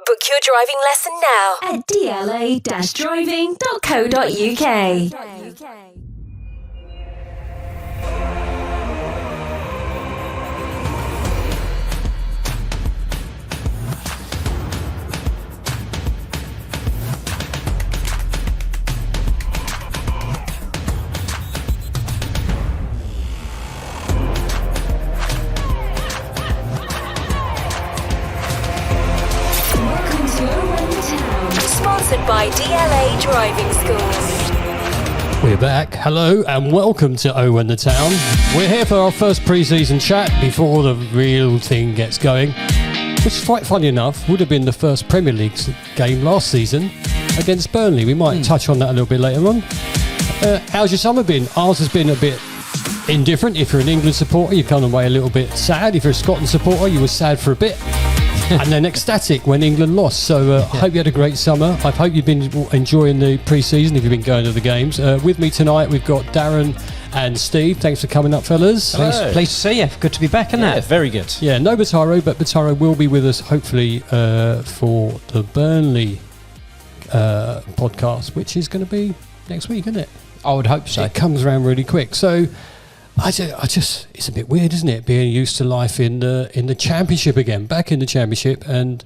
Book your driving lesson now at dla-driving.co.uk. Sponsored by DLA Driving Schools. We're back. Hello and welcome to Oh in the Town. We're here for our first pre-season chat before the real thing gets going, which is quite funny enough would have been the first Premier League game last season against Burnley. We might touch on that a little bit later on. How's your summer been? Ours has been a bit indifferent. If you're an England supporter, you've gone away a little bit sad. If you're a Scotland supporter, you were sad for a bit. And then ecstatic when England lost. So I hope you had a great summer. I hope you've been enjoying the pre-season if you've been going to the games. With me tonight we've got Darren and Steve. Thanks for coming up, fellas. Pleased to see you. Good to be back, isn't it? Very good. Yeah, no Bataro, but Bataro will be with us hopefully for the Burnley podcast, which is going to be next week, isn't it? I would hope so. It comes around really quick. So I just, it's a bit weird, isn't it? Being used to life in the Championship again, back in the Championship, and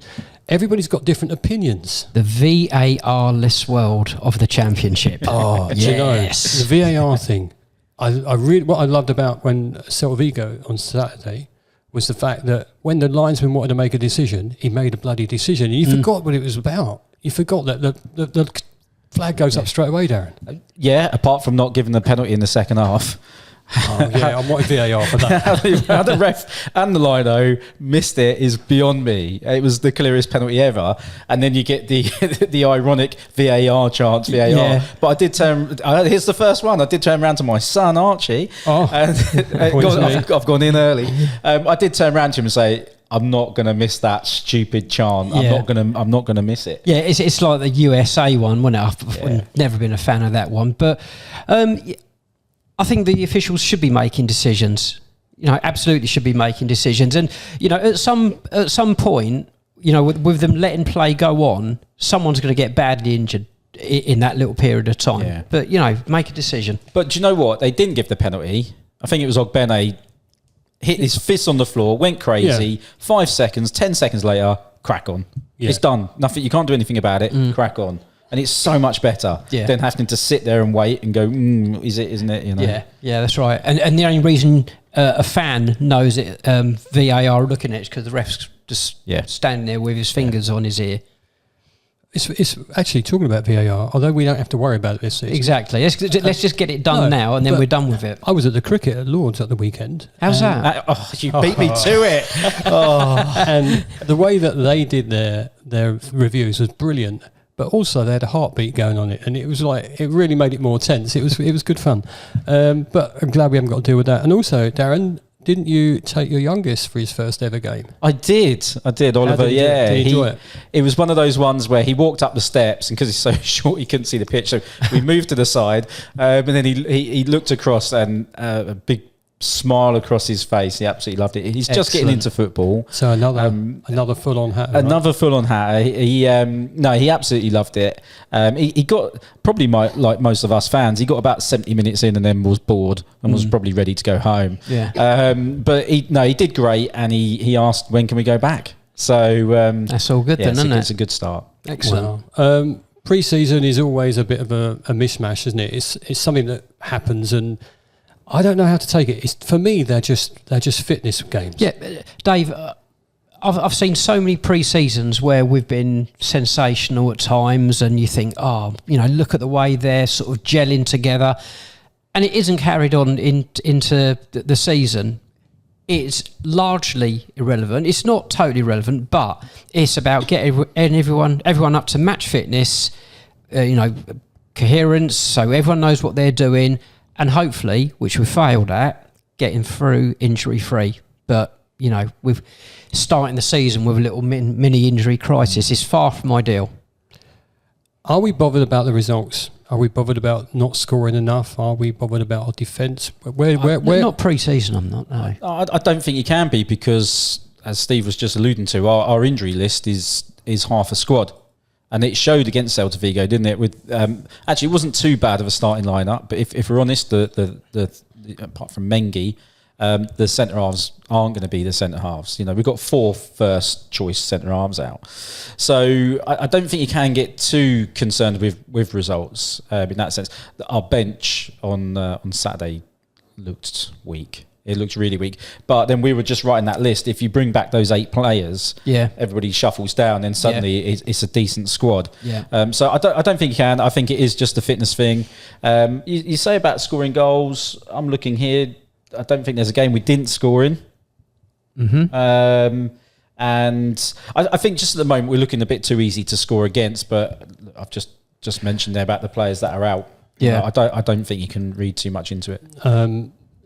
everybody's got different opinions. The VAR-less world of the Championship. Oh, yes. Do you know, the VAR thing. I really, what I loved about when Celta Vigo on Saturday was the fact that when the linesman wanted to make a decision, he made a bloody decision. And you forgot what it was about. You forgot that the flag goes up straight away, Darren. Yeah, apart from not giving the penalty in the second half. Oh, yeah, I'm wanting VAR for that. How the ref and the lino missed it is beyond me. It was the clearest penalty ever. And then you get the ironic VAR chance, VAR. Yeah. But I did turn, here's the first one. I did turn around to my son, Archie. Oh, and I've gone in early. I did turn around to him and say, I'm not going to miss that stupid chant. Yeah. I'm not going to miss it. Yeah, it's like the USA one, wasn't it? I've never been a fan of that one. But I think the officials should be making decisions. Absolutely should be making decisions. And at some point, with them letting play go on, someone's going to get badly injured in that little period of time. Yeah. But make a decision. But do you know what? They didn't give the penalty. I think it was Ogbene hit his fist on the floor, went crazy. Yeah. 5 seconds, 10 seconds later, crack on. Yeah. It's done. Nothing. You can't do anything about it. Crack on. And it's so much better than having to sit there and wait and go, is it, isn't it? Yeah, that's right. And the only reason a fan knows it, VAR looking at it is because the ref's just standing there with his fingers on his ear. It's actually talking about VAR, although we don't have to worry about it this season. Exactly. Let's just get it done now, and then we're done with it. I was at the cricket at Lords at the weekend. How's that? You beat me to it. And the way that they did their reviews was brilliant. But also they had a heartbeat going on it, and it was like, it really made it more tense. It was good fun. But I'm glad we haven't got to deal with that. And also, Darren, didn't you take your youngest for his first ever game? I did, Oliver. Did you enjoy it? It was one of those ones where he walked up the steps, and because he's so short, he couldn't see the pitch. So we moved to the side, and then he looked across, and a big smile across his face. He absolutely loved it. He's just getting into football. So another full-on hat. Another full-on hat. He absolutely loved it. He got, probably like most of us fans, he got about 70 minutes in and then was bored and was probably ready to go home. Yeah. But he did great, and he asked, when can we go back? So that's all good then, isn't it? It's a good start. Excellent. Well, pre-season is always a bit of a mishmash, isn't it? It's something that happens, and I don't know how to take it. For me, they're just fitness games. Yeah, Dave, I've seen so many pre-seasons where we've been sensational at times, and you think, look at the way they're sort of gelling together, and it isn't carried on into the season. It's largely irrelevant. It's not totally irrelevant, but it's about getting everyone up to match fitness, coherence, so everyone knows what they're doing. And hopefully, which we failed at, getting through injury-free. But, with starting the season with a little mini injury crisis is far from ideal. Are we bothered about the results? Are we bothered about not scoring enough? Are we bothered about our defence? Where? Not pre-season, I'm not, no. I don't think you can be, because, as Steve was just alluding to, our injury list is is half a squad. And it showed against Celta Vigo, didn't it? With actually, it wasn't too bad of a starting lineup. But if we're honest, the apart from Mengi, the centre halves aren't going to be the centre halves. You know, we've got 4 first choice centre halves out, so I don't think you can get too concerned with results in that sense. Our bench on Saturday looked weak. It looked really weak. But then we were just writing that list. If you bring back those 8 players, everybody shuffles down, and suddenly it's a decent squad. So I don't think you can. I think it is just a fitness thing. You say about scoring goals. I'm looking here. I don't think there's a game we didn't score in. And I think just at the moment we're looking a bit too easy to score against. But I've just mentioned there about the players that are out. I don't think you can read too much into it.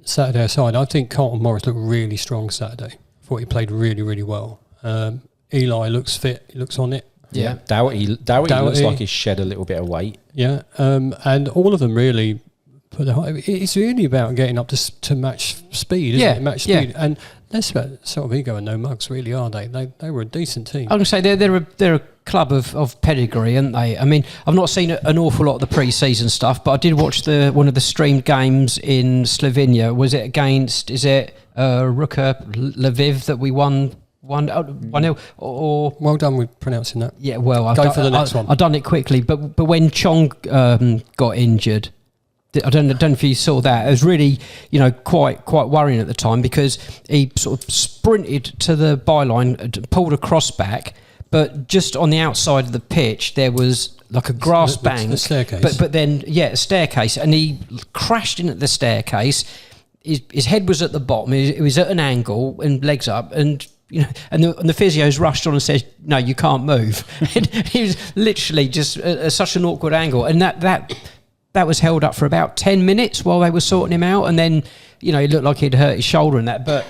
Saturday aside, I think Carlton Morris looked really strong Saturday. I thought he played really, really well. Eli looks fit. He looks on it. Doughty looks like he's shed a little bit of weight. And all of them really put it's really about getting up to match speed, isn't it? Match speed. And that's about sort of ego and no mugs, really, are they? They were a decent team. I was going to say they're a club of pedigree, aren't they? I mean, I've not seen an awful lot of the pre-season stuff, but I did watch one of the streamed games in Slovenia. Was it against? Is it Ruka Lviv that we won 1-0? Or well done with pronouncing that. Yeah, well, Go for the next one. I've done it quickly, but when Chong got injured, I don't know if you saw that. It was really, quite worrying at the time, because he sort of sprinted to the byline, pulled a cross back. But just on the outside of the pitch, there was like a grass bank. The staircase. But then, a staircase. And he crashed in at the staircase. His head was at the bottom. It was at an angle and legs up. And, and the physios rushed on and said, no, you can't move. And he was literally just at such an awkward angle. And that was held up for about 10 minutes while they were sorting him out. And then, it looked like he'd hurt his shoulder and that. But...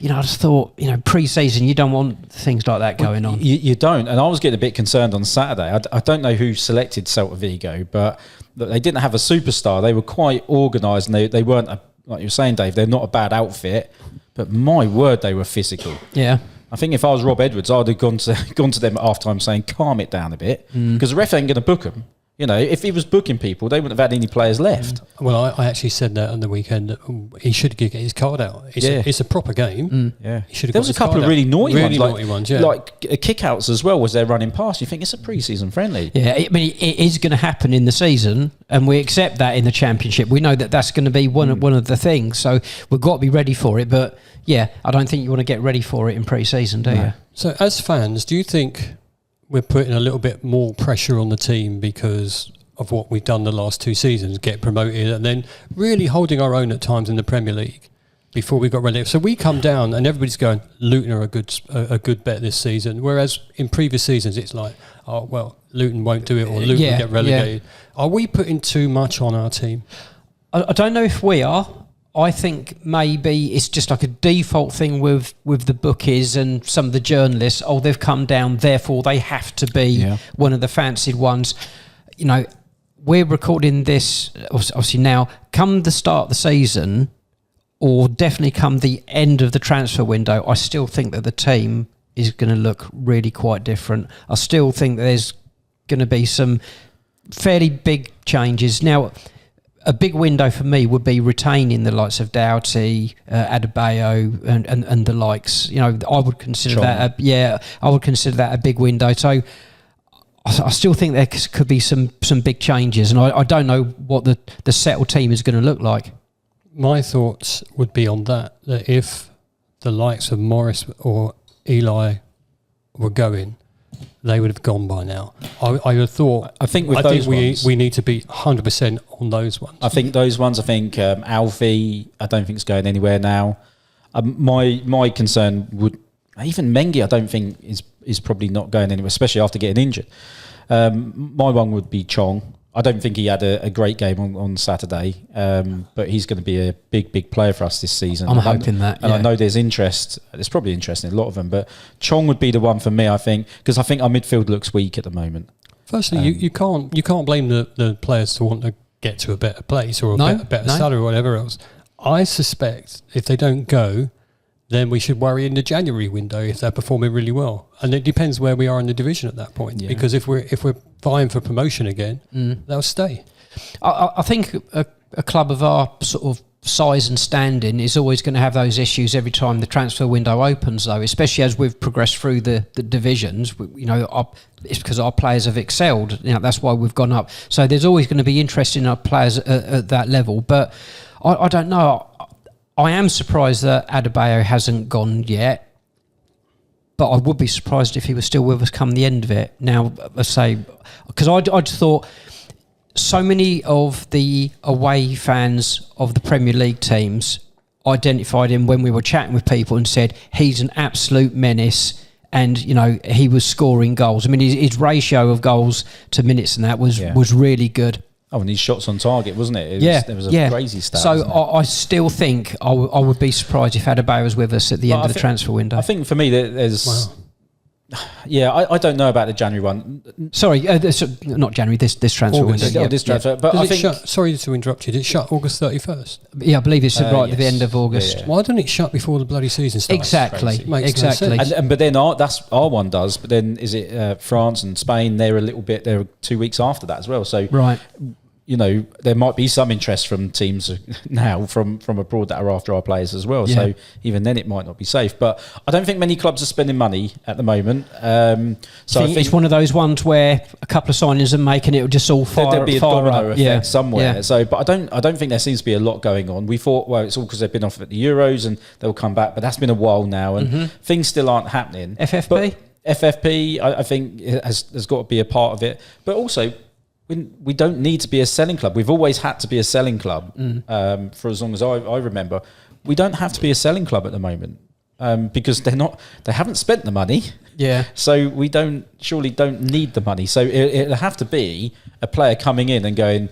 I just thought, pre-season, you don't want things like that going on. You don't. And I was getting a bit concerned on Saturday. I don't know who selected Celta Vigo, but they didn't have a superstar. They were quite organised, and they weren't, like you were saying, Dave, they're not a bad outfit. But my word, they were physical. Yeah. I think if I was Rob Edwards, I'd have gone to them at half-time saying, calm it down a bit, because the ref ain't going to book them. If he was booking people, they wouldn't have had any players left. Well, I actually said that on the weekend. That he should get his card out. It's a proper game. He should have. There was a couple of really naughty ones, like kickouts as well. Was there running past? You think it's a pre-season friendly? Yeah, I mean, it is going to happen in the season, and we accept that in the Championship. We know that that's going to be one of the things. So we've got to be ready for it. But I don't think you want to get ready for it in pre-season, do you? So as fans, do you think we're putting a little bit more pressure on the team because of what we've done the last 2 seasons, get promoted, and then really holding our own at times in the Premier League before we got relegated? So we come down and everybody's going, Luton are a good bet this season, whereas in previous seasons it's like, oh well, Luton won't do it, or Luton will get relegated. Are we putting too much on our team? I don't know if we are. I think maybe it's just like a default thing with the bookies and some of the journalists. Oh, they've come down, therefore they have to be one of the fancied ones. We're recording this obviously now. Come the start of the season, or definitely come the end of the transfer window, I still think that the team is going to look really quite different. I still think that there's going to be some fairly big changes. Now, a big window for me would be retaining the likes of Doughty, Adebayo, and the likes. I would consider I would consider that a big window. So I still think there could be some big changes, and I don't know what the settled team is going to look like. My thoughts would be on that if the likes of Morris or Eli were going, they would have gone by now. I would have thought. I think we need to be 100% on those ones. I think those ones. I think Alfie, I don't think it's going anywhere now. My concern would, even Mengi, I don't think is probably not going anywhere, especially after getting injured. My one would be Chong. I don't think he had a great game on Saturday, but he's going to be a big player for us this season. I'm hoping that. And I know there's interest. There's probably interest in a lot of them, but Chong would be the one for me, I think, because I think our midfield looks weak at the moment. Firstly, you can't blame the players to want to get to a better place or a better salary or whatever else. I suspect if they don't go, then we should worry in the January window if they're performing really well. And it depends where we are in the division at that point. Yeah. Because if we're vying for promotion again, they'll stay. I think a club of our sort of size and standing is always going to have those issues every time the transfer window opens, though, especially as we've progressed through the divisions. It's because our players have excelled. That's why we've gone up. So there's always going to be interest in our players at that level. But I don't know. I am surprised that Adebayo hasn't gone yet, but I would be surprised if he was still with us come the end of it. Now, let's say, because I'd thought so many of the away fans of the Premier League teams identified him when we were chatting with people and said he's an absolute menace, and he was scoring goals. I mean, his ratio of goals to minutes and that was really good. Oh, and his shots on target, wasn't it? There was a crazy stat. So I still think I would be surprised if Adebayo was with us at the end of the transfer window. I think for me, there's... Wow. Yeah, I don't know about the January one. Sorry, not January, this transfer window. This transfer. But I think... sorry to interrupt you, did it shut August 31st? Yeah, I believe it's right at the end of August. Yeah. Why don't it shut before the bloody season starts? Exactly. Exactly. No, but then our one does, but then is it France and Spain? They're 2 weeks after that as well. So right. There might be some interest from teams now from abroad that are after our players as well. Yeah. So even then it might not be safe. But I don't think many clubs are spending money at the moment. So I think it's one of those ones where a couple of signings and making it just all fire. There'd be a domino effect somewhere. Yeah. So, but I don't think there seems to be a lot going on. We thought, well, it's all because they've been off at the Euros and they'll come back. But that's been a while now, and things still aren't happening. FFP, but FFP, I think has got to be a part of it. But also, we don't need to be a selling club. We've always had to be a selling club for as long as I remember. We don't have to be a selling club at the moment because they haven't spent the money. Yeah. So we surely don't need the money. So it'll have to be a player coming in and going,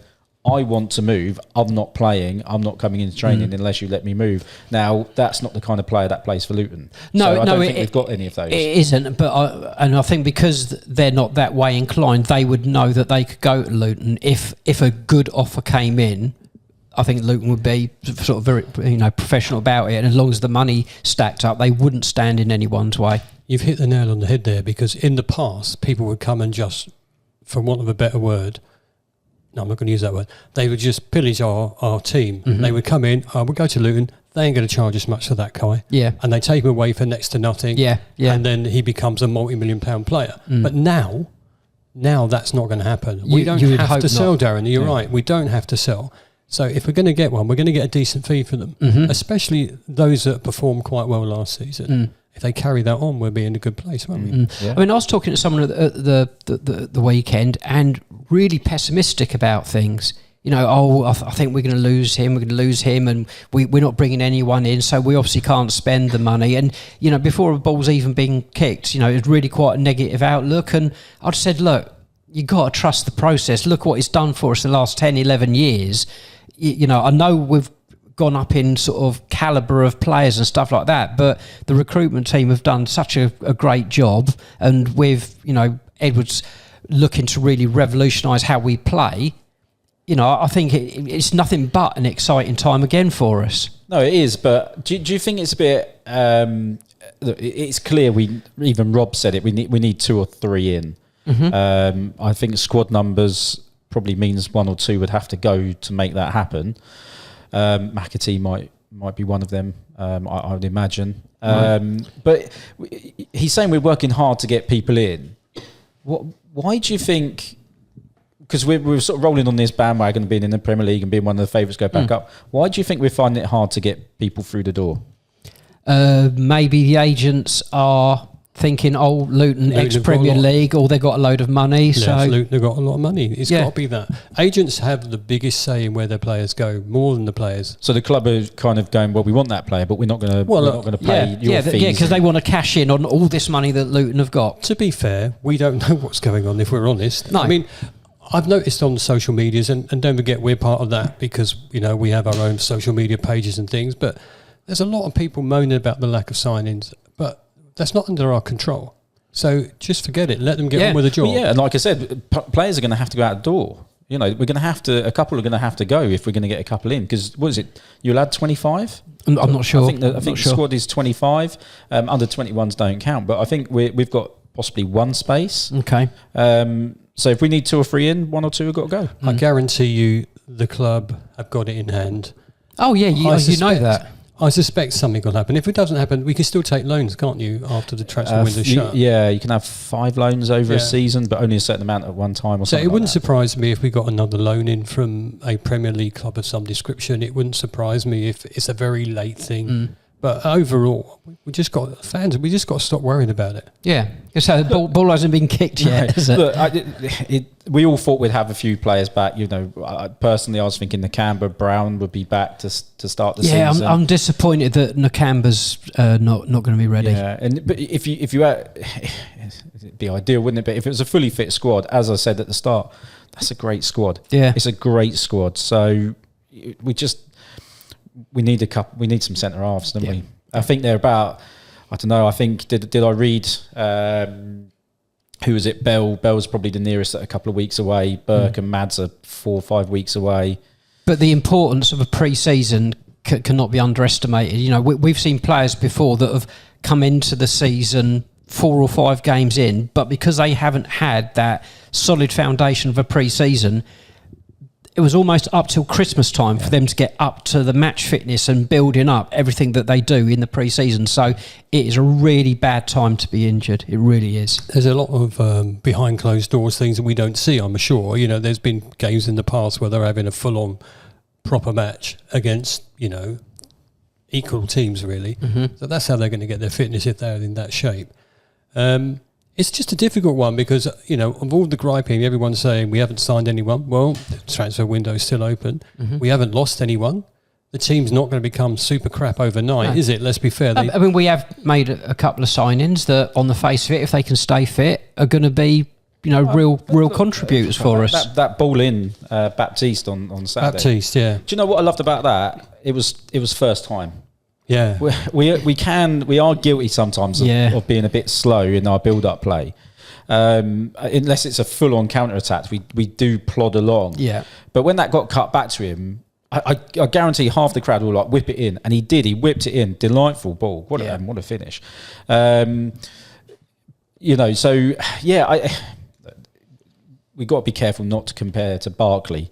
I want to move. I'm not playing. I'm not coming into training unless you let me move. Now, that's not the kind of player that plays for Luton. I don't think we've got any of those. It isn't, but I think because they're not that way inclined, they would know that they could go to Luton if a good offer came in. I think Luton would be sort of very professional about it, and as long as the money stacked up, they wouldn't stand in anyone's way. You've hit the nail on the head there, because in the past, people would come and just, for want of a better word, no, I'm not going to use that word. They would just pillage our team. They would come in, we'll go to Luton, they ain't going to charge us much for that guy. Yeah. And they take him away for next to nothing. Yeah. And then he becomes a multi-million-pound player. But now that's not going to happen. We don't have to sell, Darren. You're right. We don't have to sell. So if we're going to get one, we're going to get a decent fee for them, especially those that performed quite well last season. If they carry that on, we'll be in a good place, won't we? Yeah. I mean, I was talking to someone at the weekend and really pessimistic about things. I think we're going to lose him, and we're not bringing anyone in, so we obviously can't spend the money. And, before a ball's even been kicked, it's really quite a negative outlook. And I just said, look, you've got to trust the process. Look what it's done for us in the last 10, 11 years. I know we've gone up in sort of calibre of players and stuff like that, but the recruitment team have done such a great job, and with Edwards looking to really revolutionise how we play, I think it's nothing but an exciting time again for us. No, it is, but do you think it's a bit it's clear, even Rob said it, we need 2 or 3 in. I think squad numbers probably means 1 or 2 would have to go to make that happen. McAtee might be one of them, I would imagine. But he's saying we're working hard to get people in. Why do you think? Because we're sort of rolling on this bandwagon of being in the Premier League and being one of the favourites go back up. Why do you think we're finding it hard to get people through the door? Maybe the agents are thinking, Luton ex-Premier League, or they've got a load of money. Yeah, Luton have got a lot of money. It's got to be that. Agents have the biggest say in where their players go, more than the players. So the club are kind of going, well, we want that player, but we're not going to pay your fees. Yeah, because they want to cash in on all this money that Luton have got. To be fair, we don't know what's going on, if we're honest. No. I mean, I've noticed on the social medias, and don't forget we're part of that because, we have our own social media pages and things, but there's a lot of people moaning about the lack of signings, but that's not under our control. So just forget it. Let them get on with the job. Well, and like I said, players are going to have to go out the door. You know, we're going to have to. A couple are going to have to go if we're going to get a couple in. Because what is it? You'll add 25. I'm not sure. I think the squad is 25. Under 21s don't count. But I think we've got possibly one space. Okay. So if we need 2 or 3 in, 1 or 2 have got to go. I guarantee you, the club have got it in hand. Oh yeah, you know that. I suspect something will happen. If it doesn't happen, we can still take loans, can't you, after the transfer window shut? Yeah, you can have 5 loans over a season, but only a certain amount at one time or something. So it wouldn't surprise me if we got another loan in from a Premier League club of some description. It wouldn't surprise me if it's a very late thing. But overall, we just got to stop worrying about it. Yeah, so the ball hasn't been kicked yet, has it? Look, we all thought we'd have a few players back. You know, personally, I was thinking Nakamba, Brown would be back to start the season. Yeah, I'm disappointed that Nakamba's not going to be ready. Yeah, but if you had, it'd be ideal, wouldn't it? But if it was a fully fit squad, as I said at the start, that's a great squad. Yeah, it's a great squad. So we need a couple. We need some centre halves, don't we? I think they're about. I don't know. I think did I read? Who was it? Bell's probably the nearest at a couple of weeks away. Burke and Mads are 4 or 5 weeks away. But the importance of a pre-season cannot be underestimated. You know, we've seen players before that have come into the season 4 or 5 games in, but because they haven't had that solid foundation of a pre-season, it was almost up till Christmas time for them to get up to the match fitness and building up everything that they do in the pre-season. So it is a really bad time to be injured. It really is. There's a lot of behind closed doors things that we don't see, I'm sure. You know, there's been games in the past where they're having a full-on proper match against, you know, equal teams, really. Mm-hmm. So that's how they're going to get their fitness if they're in that shape. It's just a difficult one because, you know, of all the griping, everyone's saying we haven't signed anyone. Well, the transfer window is still open. Mm-hmm. We haven't lost anyone. The team's not going to become super crap overnight, is it? Let's be fair. I mean, we have made a couple of signings that, on the face of it, if they can stay fit, are going to be, you know, real contributors for us. That ball in Baptiste on Saturday. Baptiste, yeah. Do you know what I loved about that? It was first time. Yeah, we are guilty sometimes of being a bit slow in our build-up play. Unless it's a full-on counter-attack, we do plod along. Yeah, but when that got cut back to him, I guarantee half the crowd will like whip it in, and he did. He whipped it in, delightful ball. What a finish! You know, so we got to be careful not to compare to Barkley.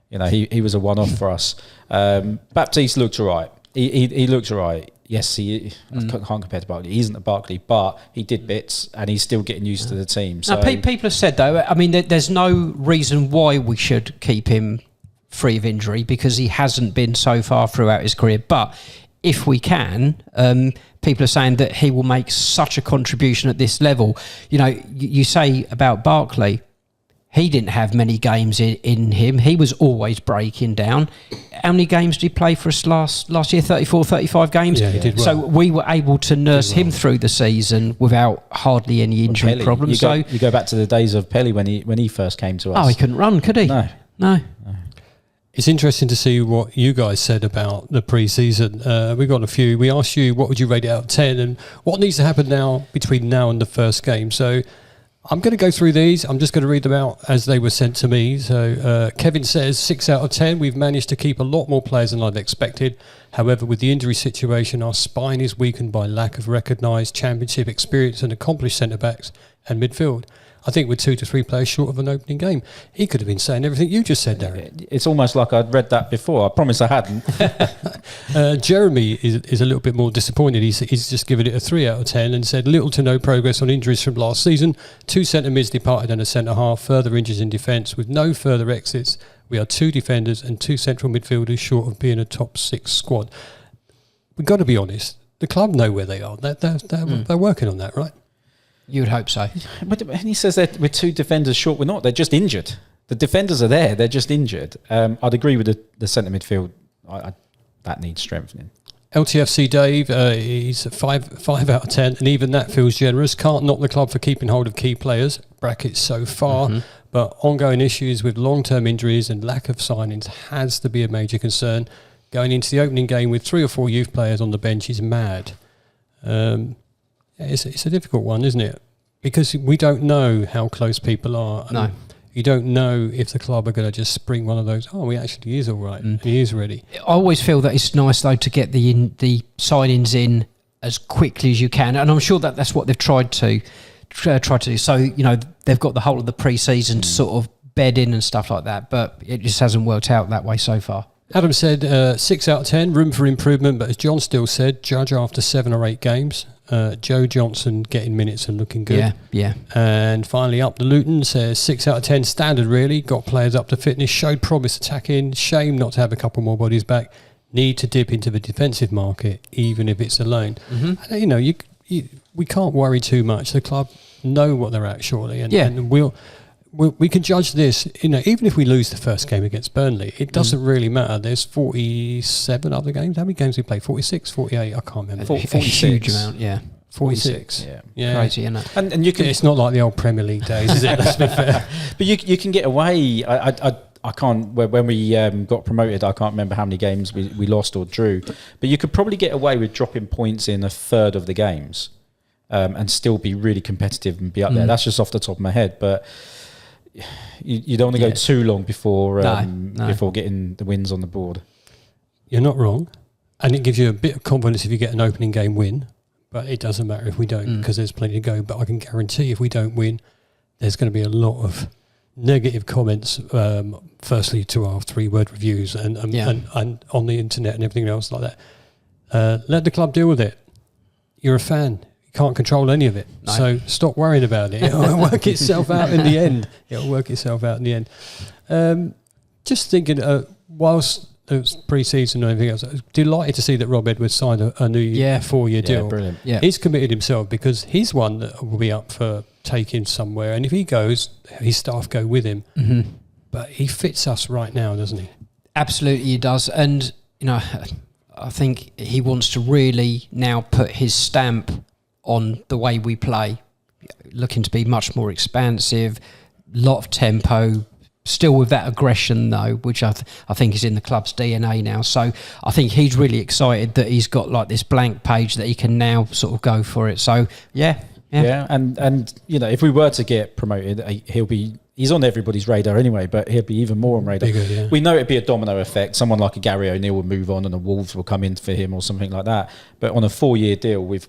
You know, he was a one-off for us. Baptiste looked all right. He looks all right. Yes, I can't compare to Barkley. He isn't a Barkley, but he did bits, and he's still getting used to the team. So now, people have said, though, I mean, there's no reason why we should keep him free of injury because he hasn't been so far throughout his career. But if we can, people are saying that he will make such a contribution at this level. You know, you say about Barkley, he didn't have many games in him. He was always breaking down. How many games did he play for us last year? 34, 35 games? Yeah, he did well. So we were able to nurse him through the season without hardly any injury problems. You go back to the days of Pelly when he first came to us. Oh, he couldn't run, could he? No. It's interesting to see what you guys said about the pre-season. We got a few. We asked you, what would you rate it out of 10 and what needs to happen now between now and the first game? So I'm going to go through these. I'm just going to read them out as they were sent to me. So Kevin says 6 out of 10. We've managed to keep a lot more players than I'd expected. However, with the injury situation, our spine is weakened by lack of recognised championship experience and accomplished centre-backs and midfield. I think we're 2 to 3 players short of an opening game. He could have been saying everything you just said, Darren. It's almost like I'd read that before. I promise I hadn't. Jeremy is a little bit more disappointed. He's just given it a 3 out of 10 and said little to no progress on injuries from last season. 2 centre-mids departed and a centre-half. Further injuries in defence with no further exits. We are 2 defenders and 2 central midfielders short of being a top 6 squad. We've got to be honest. The club know where they are. They're working on that, right? You would hope so. But he says that we're 2 defenders short. We're not. They're just injured. The defenders are there. They're just injured. I'd agree with the centre midfield. That needs strengthening. LTFC Dave, he's 5 out of 10, and even that feels generous. Can't knock the club for keeping hold of key players, brackets so far, but ongoing issues with long-term injuries and lack of signings has to be a major concern. Going into the opening game with 3 or 4 youth players on the bench is mad. It's a difficult one, isn't it? Because we don't know how close people are. No. You don't know if the club are going to just spring one of those. Oh, he is all right. He is ready. I always feel that it's nice though to get the signings in as quickly as you can, and I'm sure that that's what they've tried to do. So they've got the whole of the pre-season to sort of bed in and stuff like that, but it just hasn't worked out that way so far. Adam said 6 out of 10, room for improvement, but as John still said, judge after 7 or 8 games. Joe Johnson getting minutes and looking good. Yeah. And finally up the Luton says 6 out of 10, standard really, got players up to fitness, showed promise attacking, shame not to have a couple more bodies back, need to dip into the defensive market, even if it's a loan. And, we can't worry too much. The club know what they're at, surely, and we can judge this, even if we lose the first game against Burnley, it doesn't really matter. There's 47 other games. How many games did we play? 46, 48? I can't remember. 46. A huge amount, yeah. 46. Yeah. Crazy, isn't it? And you can. It's not like the old Premier League days, is it? Let's be fair. But you can get away. I can't. When we got promoted, I can't remember how many games we lost or drew. But you could probably get away with dropping points in a third of the games, and still be really competitive and be up there. That's just off the top of my head, but. You don't want to go too long before before getting the wins on the board. You're not wrong, and it gives you a bit of confidence if you get an opening game win. But it doesn't matter if we don't, because there's plenty to go. But I can guarantee if we don't win, there's going to be a lot of negative comments. Firstly, to our 3-word reviews and on the internet and everything else like that. Let the club deal with it. You're a fan. Can't control any of it, so stop worrying about it. It'll work itself out in the end. Just thinking, whilst it was pre-season and everything else, I was delighted to see that Rob Edwards signed a new 4-year deal. Brilliant. Yeah. He's committed himself because he's one that will be up for taking somewhere, and if he goes, his staff go with him. But he fits us right now, doesn't he? Absolutely, he does, and I think he wants to really now put his stamp on the way we play, looking to be much more expansive, lot of tempo, still with that aggression though, which I think is in the club's DNA now. So I think he's really excited that he's got like this blank page that he can now sort of go for it. So yeah. And if we were to get promoted, he's on everybody's radar anyway, but he'll be even more on radar. Bigger, we know it'd be a domino effect. Someone like a Gary O'Neill will move on and the Wolves will come in for him or something like that. But on a 4-year deal, we've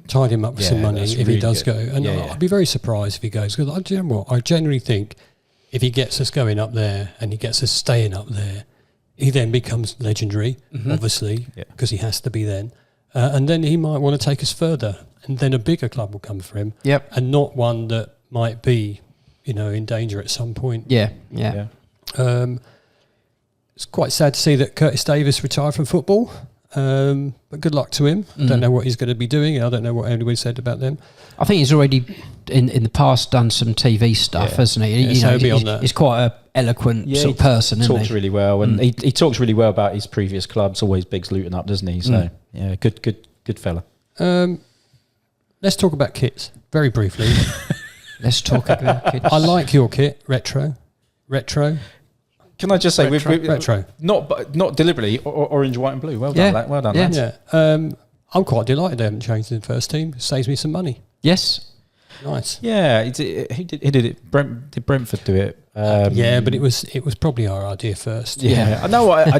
tied him up with some money if really he does good. go. And I'd be very surprised if he goes, because I generally think if he gets us going up there and he gets us staying up there, he then becomes legendary, obviously, because he has to be then. And then he might want to take us further. And then a bigger club will come for him. And not one that might be, in danger at some point. Yeah. It's quite sad to see that Curtis Davis retired from football. But good luck to him. I don't know what he's going to be doing. I don't know what anybody said about them. I think he's already in the past done some TV stuff, hasn't he? He's quite a eloquent sort of person. He talks really well, and he talks really well about his previous clubs. Always bigs Luton up, doesn't he? So good fella. Let's talk about kits very briefly. Let's talk about kits. I like your kit, retro. Can I just say, retro, not deliberately, orange, white, and blue. Well done, well done, lads. Yeah. I'm quite delighted they haven't changed in the first team. It saves me some money. Yes. Nice. Yeah, he did it. Did Brentford do it? But it was probably our idea first. Yeah, I know. I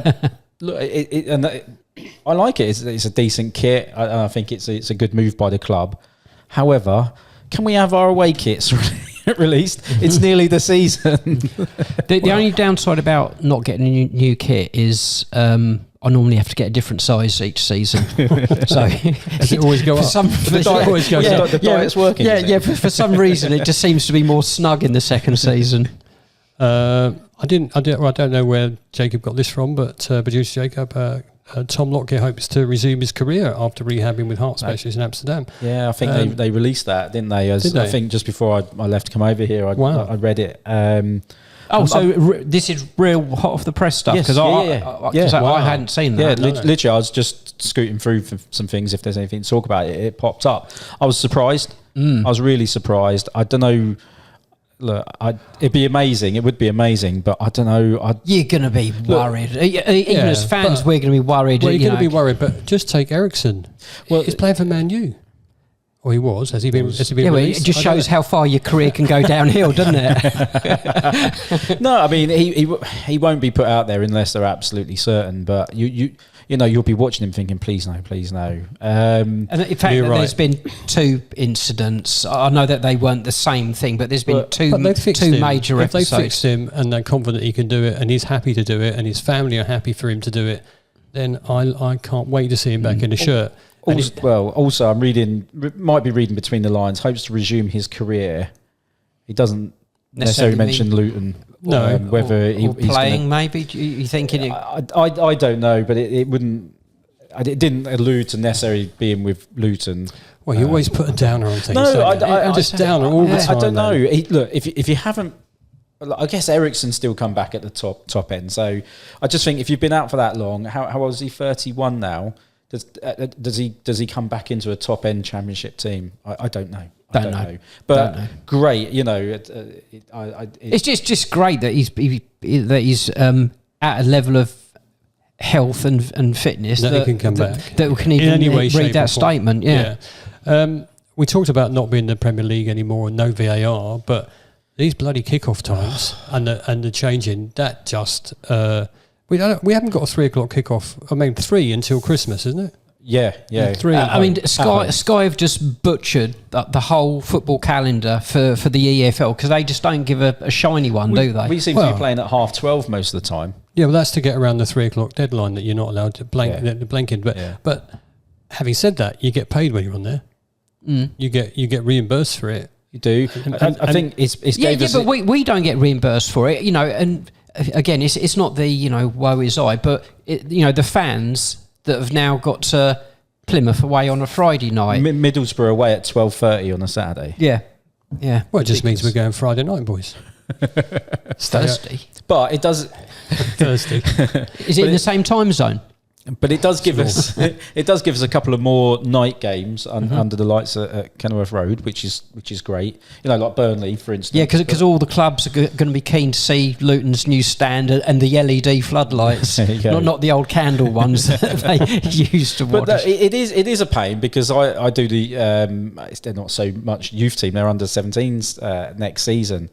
like it. It's a decent kit. I think it's a good move by the club. However, can we have our away kits released? It's nearly the season. The only downside about not getting a new kit is I normally have to get a different size each season. So does it always go up? The diet's working. For some reason, it just seems to be more snug in the second season. I don't know where Jacob got this from, but producer Jacob. Tom Lockyer hopes to resume his career after rehabbing with heart specialists in Amsterdam. Yeah, I think they released that, didn't they? I think just before I left to come over here, I read it. This is real hot off the press stuff, because I hadn't seen that. Yeah, literally, I was just scooting through for some things. If there's anything to talk about, it popped up. I was surprised. I was really surprised. I don't know. Look, it'd be amazing. It would be amazing, but I don't know. You're going to be worried. Even as fans, we're going to be worried. Well, you're going to be worried, but just take Ericsson. Well, he's playing for Man U. Or he was. Has he been? Has he been? Yeah, well, released? it just I don't shows know. how far your career can go downhill, doesn't it? No, I mean he won't be put out there unless they're absolutely certain. But you'll be watching him thinking, please no, please no. And in fact, You're right. there's been 2 incidents. I know that they weren't the same thing, but there's been But two they've fixed him. major If they episodes. fixed him and they're confident he can do it and he's happy to do it and his family are happy for him to do it, then I can't wait to see him back in the shirt. And Also, I'm might be reading between the lines. Hopes to resume his career. He doesn't necessarily mention Luton. No. Whether or he's playing, maybe. You thinking? I don't know, but it wouldn't. It didn't allude to necessarily being with Luton. Well, you always put a downer on things. No, don't you? I just downer all the time. I don't know. man. Look, if you haven't, I guess Eriksen still come back at the top end. So I just think if you've been out for that long, how old is he? 31 now. Does he come back into a top end Championship team? I don't know. Don't know. But Don't know. great, It's just great that he's at a level of health and fitness That he can come back. That we can In even any way, shape, read or that form. statement. Yeah. We talked about not being in the Premier League anymore and no VAR, but these bloody kickoff times and the changing, that just we haven't got a 3 o'clock kickoff. I mean 3 until Christmas, isn't it? yeah. 3. I mean, at home. Sky have just butchered the whole football calendar for the EFL because they just don't give a shiny one, do they? We seem to Well- be playing at 12:30 most of the time. Yeah, well, that's to get around the 3 o'clock deadline that you're not allowed to blank Yeah. the blanking. But Yeah. but having said that, you get paid when you're on there. You get reimbursed for it. You do. I think it's Yeah, gave us. but we don't get reimbursed for it, and again, it's not the woe is I, but the fans that have now got to Plymouth away on a Friday night. Middlesbrough away at 12:30 on a Saturday. Yeah. Well, it just means we're going Friday night, boys. Thursday. But it does. Thursday. Is it in the same time zone? But it does give us it does give us a couple of more night games under the lights at Kenilworth Road, which is great. Like Burnley, for instance. Yeah, because all the clubs are going to be keen to see Luton's new stand and the LED floodlights, There you go. not the old candle ones that they used to watch. But it is a pain because I do they're not so much youth team. They're under 17s next season.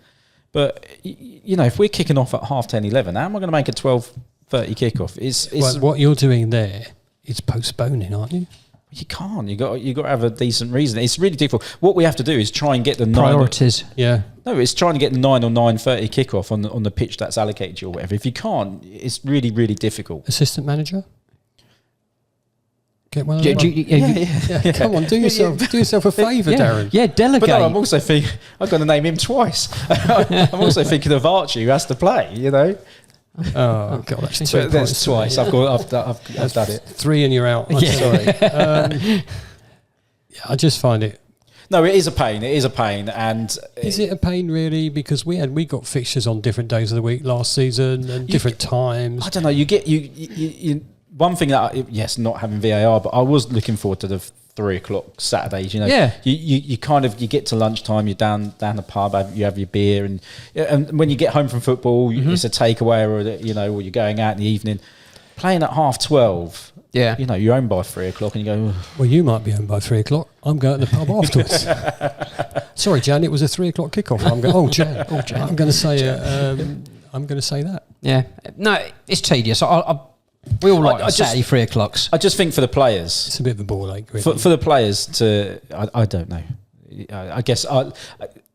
But if we're kicking off at 10:30, 11, how am I going to make a 12:30 kickoff? Well, what you're doing there is postponing, aren't you? You can't. You got to have a decent reason. It's really difficult. What we have to do is try and get the Priorities. Yeah. No, it's trying to get the 9 or 9:30 kickoff on the pitch that's allocated to you or whatever. If you can't, it's really, really difficult. Assistant manager. Get one. Of Do- them. do you- Yeah, come on, do yourself a favour, Darren. Yeah, delegate. But no, I'm also thinking I've got to name him twice. I'm also thinking of Archie who has to play. Oh God, that's 2 But there's points. twice. I've done it. 3 and you're out. I'm sorry. I just find it. No, it is a pain. It is a pain, and Is it a pain really? Because we got fixtures on different days of the week last season and different times. I don't know. You get you one thing that yes, not having VAR, but I was looking forward to the 3 o'clock Saturdays. Yeah. You kind of you get to lunchtime, you're down the pub, you have your beer, and when you get home from football, it's a takeaway, or or you're going out in the evening, playing at 12:30. Yeah. You're home by 3 o'clock, and you go. Well, you might be home by 3 o'clock. I'm going to the pub afterwards. Sorry, Jan, it was a 3 o'clock kickoff. I'm going. Oh, Jan. I'm going to say. I'm going to say that. Yeah. No, it's tedious. We all like I just- Saturday 3 o'clocks. I just think for the players, It's a bit of a ball ache, really. for the players to, I don't know. I guess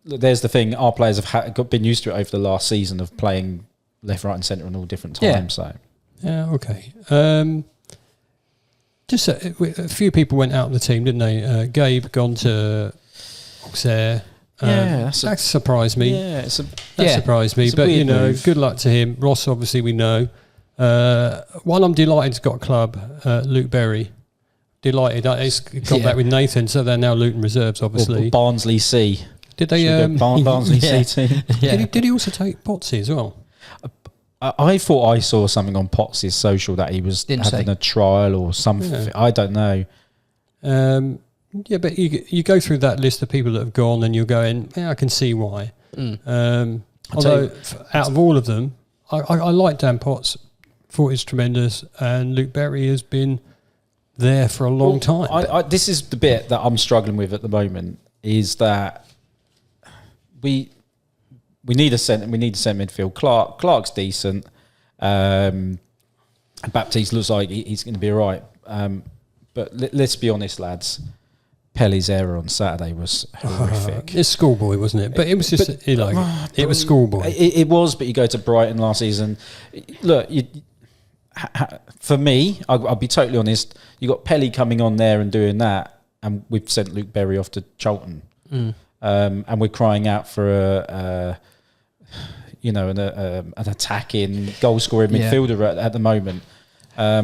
there's the thing. Our players have been used to it over the last season of playing left, right, and centre on all different times. Yeah. So Yeah. Okay. Just a few people went out of the team, didn't they? Gabe gone to Auxerre. Yeah, that surprised me. yeah, That surprised me. It's a But weird move. good luck to him. Ross, obviously, we know. One I'm delighted's got a club, Luke Berry. Delighted. He's gone back with Nathan, so they're now Luton reserves, obviously. or Barnsley C. Did they? Should we go Barnsley yeah. C team. Did he also take Potsy as well? I thought I saw something on Potts' social that he was Didn't having say. a trial or something. Yeah. I don't know. Yeah, but you go through that list of people that have gone, and you're going, yeah, I can see why. Although out of all of them, I like Dan Potts. Thought he's tremendous, and Luke Berry has been there for a long time. This is the bit that I'm struggling with at the moment, is that we need a centre. We need a centre midfield. Clark's decent. Baptiste looks like he's going to be all right. But let's be honest, lads. Pelly's error on Saturday was horrific. It's schoolboy, wasn't it? But it was just it was schoolboy. It was, but you go to Brighton last season. Look, for me, I'll be totally honest. You got Pelly coming on there and doing that, and we've sent Luke Berry off to Charlton, and we're crying out for an attacking, goal-scoring midfielder at the moment. I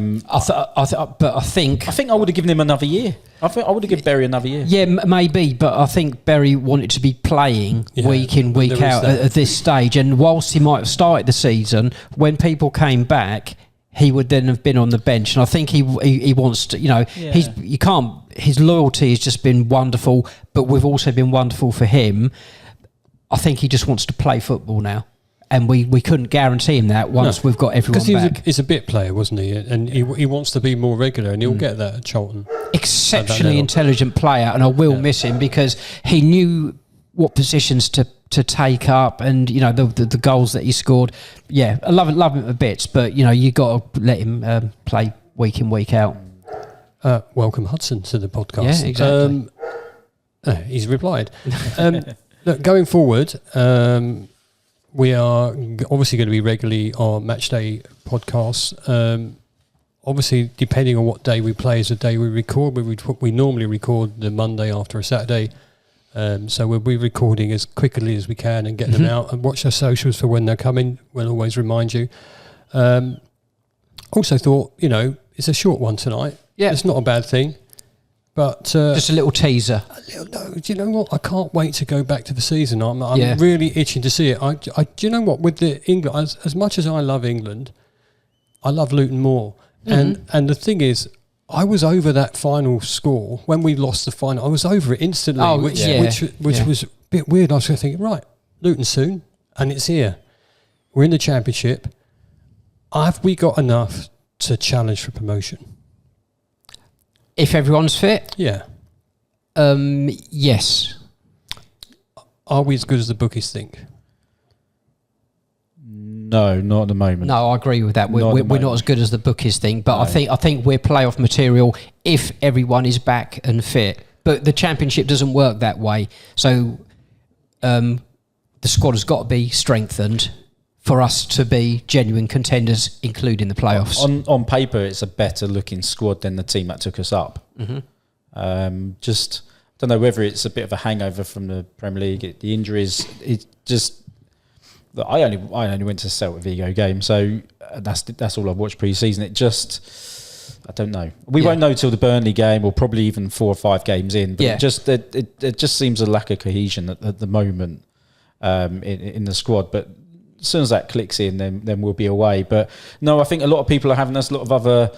think I would have given him another year. I think I would have given Berry another year. Yeah, maybe, but I think Berry wanted to be playing week in, week out at this stage. And whilst he might have started the season, when people came back, he would then have been on the bench. And I think he wants to, his loyalty has just been wonderful, but we've also been wonderful for him. I think he just wants to play football now. And we couldn't guarantee him that once we've got everyone back. Because he's a bit player, wasn't he? And he wants to be more regular, and he'll get that at Charlton. Exceptionally intelligent player, and I will miss him because he knew what positions to take up, and the goals that he scored. Yeah, I love him a bit, but you got to let him play week in, week out. Welcome Hudson to the podcast. Yeah, exactly. He's replied. Look, going forward. We are obviously going to be regularly on Matchday podcasts. Obviously, depending on what day we play is the day we record. We normally record the Monday after a Saturday. So we'll be recording as quickly as we can and get them out. And watch our socials for when they're coming. We'll always remind you. Also thought, it's a short one tonight. Yeah. It's not a bad thing. But just a little teaser. Do you know what? I can't wait to go back to the season. I'm really itching to see it. Do you know what? With the England, as much as I love England, I love Luton more. And the thing is, I was over that final score when we lost the final. I was over it instantly, which was a bit weird. I was thinking, right, Luton soon, and it's here. We're in the Championship. Have we got enough to challenge for promotion? If everyone's fit? Yeah. Yes. Are we as good as the bookies think? No, not at the moment. No, I agree with that. We're not as good as the bookies think, but no. I think we're playoff material if everyone is back and fit. But the Championship doesn't work that way. So the squad has got to be strengthened for us to be genuine contenders, including the playoffs. On paper, it's a better looking squad than the team that took us up. Just don't know whether it's a bit of a hangover from the Premier League. The injuries, it just. I only went to the Celta Vigo game, so that's all I've watched pre-season. It just, I don't know. We won't know till the Burnley game, or probably even 4 or 5 games in. But it just seems a lack of cohesion at the moment in the squad. But as soon as that clicks in, then we'll be away. But no, I think a lot of people are having us, a lot of other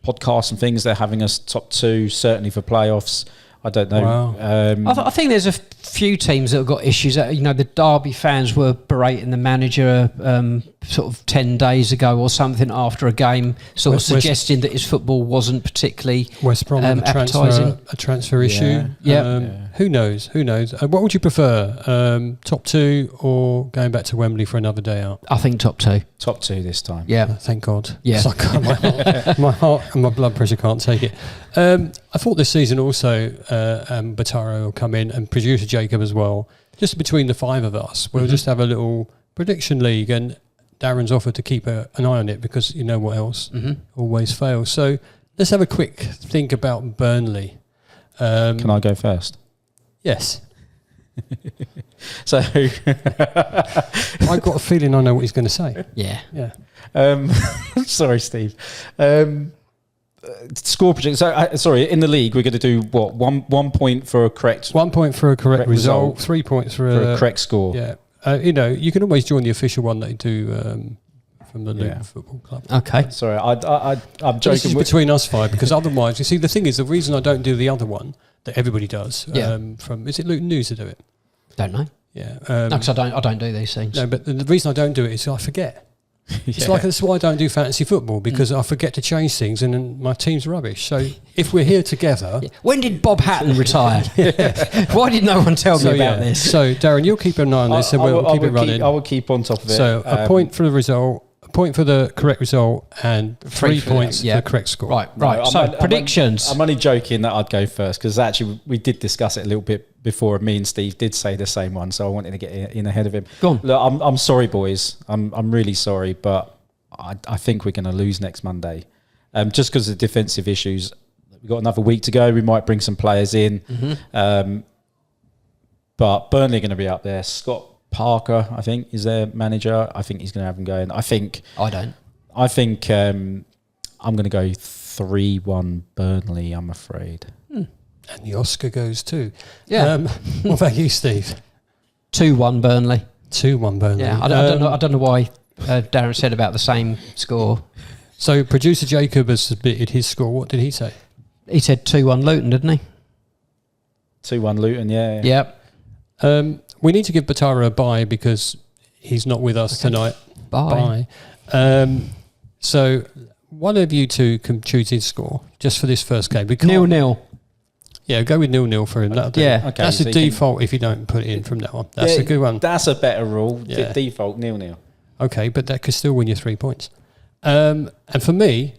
podcasts and things, they're having us top 2, certainly for playoffs. I don't know. Wow. I think there's a few teams that have got issues. The Derby fans were berating the manager sort of 10 days ago or something after a game, suggesting that his football wasn't particularly West Brom appetizing. A transfer issue. Who knows? What would you prefer? Top 2 or going back to Wembley for another day out? I think top 2. Top 2 this time. Yeah. Thank God. Yeah. My heart and my blood pressure can't take it. I thought this season also Bataro will come in and producer Jacob as well. Just between the 5 of us, we'll just have a little prediction league, and Darren's offered to keep an eye on it because you know what else always fails. So let's have a quick think about Burnley. Can I go first? Yes. So I've got a feeling I know what he's going to say. Yeah. Sorry, Steve. Score prediction. Sorry, in the league, we're going to do what? One point for a correct. 1 point for a correct result. 3 points for a correct score. Yeah. You can always join the official one they do from the Luton Football Club. Okay. Sorry, I'm joking. This is between us 5 because otherwise, you see, the thing is, the reason I don't do the other one that everybody does. Is it Luton News to do it? Don't know. Yeah. No, because I don't do these things. No, but the reason I don't do it is I forget. It's like, that's why I don't do fantasy football, because I forget to change things and then my team's rubbish. So if we're here together... When did Bob Hatton retire? Why did no one tell me about this? So, Darren, you'll keep an eye on this and we'll keep it running. I will keep on top of it. So, a point for the result, a point for the correct result, and 3 points for the correct score. Right. So, predictions. I'm only joking that I'd go first, because actually we did discuss it a little bit before. Me and Steve did say the same one, so I wanted to get in ahead of him. Go on. Look, I'm sorry, boys. I'm really sorry, but I think we're going to lose next Monday, just because of defensive issues. We've got another week to go. We might bring some players in, but Burnley are going to be up there. Scott Parker, I think, is their manager. I think he's going to have them going. I think I'm going to go 3-1 Burnley, I'm afraid. And the Oscar goes too. Yeah. What about you, Steve? 2-1 Burnley. 2-1 Burnley. Yeah, I don't know why Darren said about the same score. So producer Jacob has submitted his score. What did he say? He said 2-1 Luton, didn't he? 2-1 Luton, yeah. Yep. We need to give Batara a bye because he's not with us tonight. Bye. So one of you two can choose his score just for this first game. 0-0. Yeah, go with 0-0 for him. That'll do. Yeah. Okay, that's a default if you don't put it in from now on. That's a good one. That's a better rule. Yeah. Default 0-0. Okay, but that could still win you 3 points. And for me,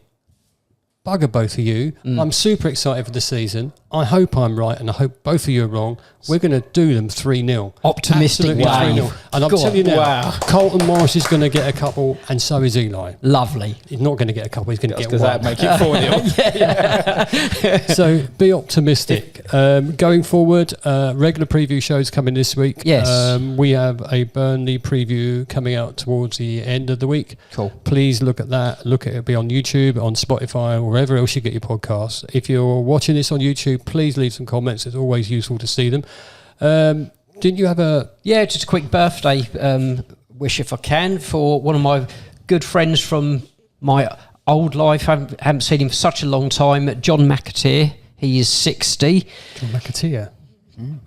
bugger both of you. I'm super excited for the season. I hope I'm right, and I hope both of you are wrong. We're going to do them 3-0. Optimistic. Absolutely Wow. 3-0. And I'm telling you now, Colton Morris is going to get a couple, and so is Eli. Lovely. He's not going to get a couple, he's going to get Because one. that make it 4-0. So be optimistic. Going forward, regular preview shows coming this week. Yes. We have a Burnley preview coming out towards the end of the week. Cool. Please look at that. Look at it. Be on YouTube, on Spotify, or wherever else you get your podcasts. If you're watching this on YouTube, please leave some comments. It's always useful to see them. Didn't you have a... Yeah, just a quick birthday wish, if I can, for one of my good friends from my old life. I haven't seen him for such a long time, John McAteer. He is 60. John McAteer?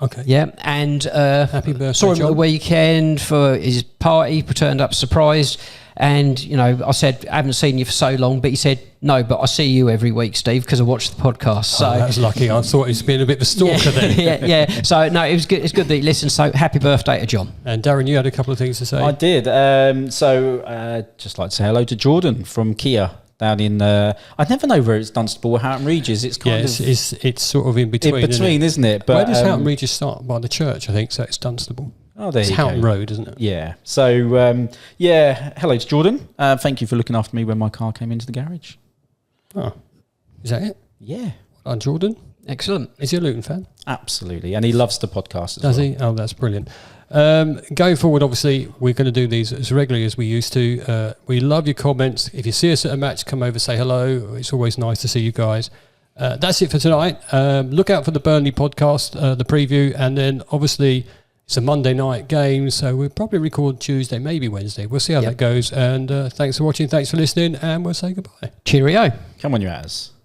Okay. Yeah, and Happy birthday, saw him John. at the weekend for his party. He turned up surprised. And, you know, I said, I haven't seen you for so long. But he said, no, but I see you every week, Steve, because I watch the podcast. So that's lucky. I thought he was being a bit of a stalker then. yeah. So, no, it was good. It's good that he listened. So, happy birthday to John. And Darren, you had a couple of things to say. I did. Just like to say hello to Jordan from Kia down in... I never know where it's Dunstable or Houghton Regis. It's kind of... It's sort of in between. Isn't it? But where does Houghton Regis start? By the church, I think. So it's Dunstable. Oh, there it's you Houghton go. Road, isn't it? Yeah. So, hello to Jordan. Thank you for looking after me when my car came into the garage. Oh, is that it? Yeah. Well done, Jordan. Excellent. Is he a Luton fan? Absolutely. And he loves the podcast as Does well. he? Oh, that's brilliant. Going forward, obviously, we're going to do these as regularly as we used to. We love your comments. If you see us at a match, come over, say hello. It's always nice to see you guys. That's it for tonight. Look out for the Burnley podcast, the preview, and then obviously it's a Monday night game, so we'll probably record Tuesday, maybe Wednesday. We'll see how that goes. And thanks for watching, thanks for listening, and we'll say goodbye. Cheerio. Come on, you ass.